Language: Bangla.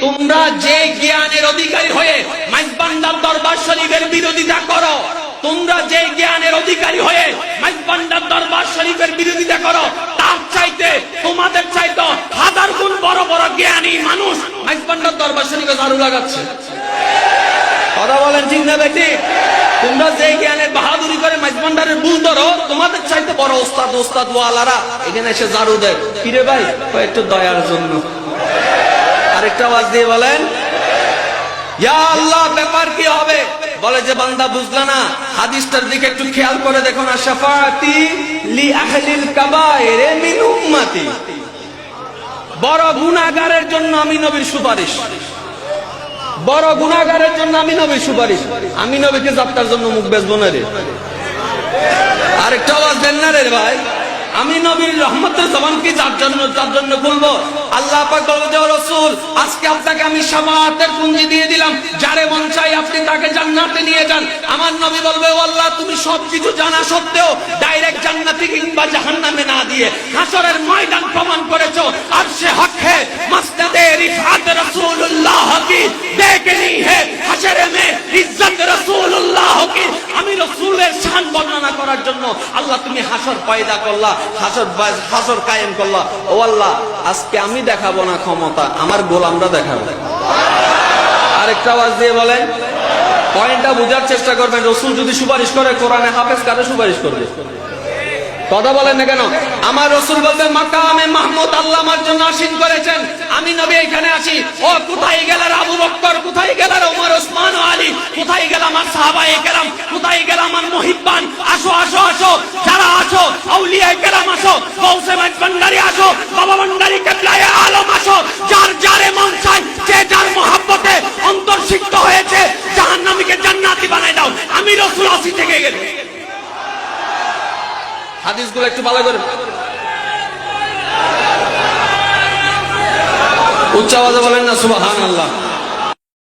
তোমরা যে জ্ঞানের অধিকারী হয়ে মাইজবান্ডার দরবার শরীফের বিরোধিতা করো, তোমরা যে জ্ঞানের অধিকারী হয়ে মাইজবান্ডার দরবার শরীফের বিরোধিতা করো, তার চাইতে তোমাদের চাইতে হাজার গুণ বড় বড় জ্ঞানী মানুষ মাইজবান্ডার দরবার শরীফে ঝাড়ু লাগাচ্ছে। কথা বলেন ঠিক না বেটি? তোমরা যে জ্ঞানের বাহাদুরি করে মাইজবান্ডারের বুল ধরো, তোমাদের চাইতে বড় ওস্তাদ ওস্তাদ ওয়ালারা এখানে এসে ঝাড়ু দেয়। কিরে ভাই, একটু দয়ার জন্য। আরেকটা আওয়াজ দিয়ে বলেন, ইয়া আল্লাহ, ব্যাপার কি হবে? বলে যে বান্দা বুঝলা না, হাদিসটার দিকে একটু খেয়াল করে দেখো না। শাফাআতি লি আহলিল কাবায়ের মিন উম্মতি, বড় গুনাহগারের জন্য আমি নবীর সুপারিশ। বড় গুনাহগারের জন্য আমি নবীর সুপারিশ। আমি নবীকে যাত্রার জন্য মুখ বেচবো না রে। আরেকটা আওয়াজ দেন না রে ভাই। আমি নবীর রহমতের জবান কি যার জন্য খুলবো? আল্লাহ পাক বলবে যে রাসূল, আজকে আপনাকে আমি শাফাআতের পুঁজি দিয়ে দিলাম, যারে মন চাই আপনি তাকে জান্নাতে নিয়ে যান। আমার নবী বলবে, ও আল্লাহ, তুমি সবকিছু জানা সত্ত্বেও ডাইরেক্ট জান্নাতে কিংবা জাহান্নামে না দিয়ে হাশরের ময়দান প্রমাণ করেছো। আরশে হক হে মসনদে রিফাত রাসূলুল্লাহ কি দেখনি হে হাশরে মে ইজ্জত রাসূলুল্লাহ কি। আমি রাসূলের শান বর্ণনা করার জন্য আল্লাহ তুমি হাশর পয়দা করলা, হাশর কায়েম করলা। ও আল্লাহ, আজকে আমি দেখাবো না ক্ষমতা, আমার গোলামরা দেখাবো। আরেকটা আওয়াজ দিয়ে বলেন, পয়েন্টটা বোঝার চেষ্টা করবেন। রাসূল যদি সুপারিশ করে, কোরআনে হাফেজ কারে সুপারিশ করবে? কথা বলেন না কেন? আমার রাসূল বলবে, মাকামে মাহমুদ আল্লাহ আমার জন্য আসীন করেছেন, আমি নবী এখানে আছি। ও কোথায় গেলেন আবু বকর, কোথায় গেলেন ওমর, ওসমান ও আলী, কোথায় গেল আমার সাহাবায়ে কেরাম, কোথায় গেল আমার মুহিব্বান? আসো আসো আসো, যারা আসো আউলিয়ায়ে কেরাম আসো, গৌসে মাইজবান্ডারি আসো, বাবা ভান্ডারী কিবলায়ে আলম আসো। যার যারে মন চায়, যে যার মহব্বতে অন্তর্সিক্ত হয়েছে, জাহান্নামীকে জান্নাতি বানাই দাও। আমি রাসূল আসি থেকে গেল। হাদিসগুলো একটু ভালো করে উচ্চ আওয়াজে বলেন না সুবহানাল্লাহ।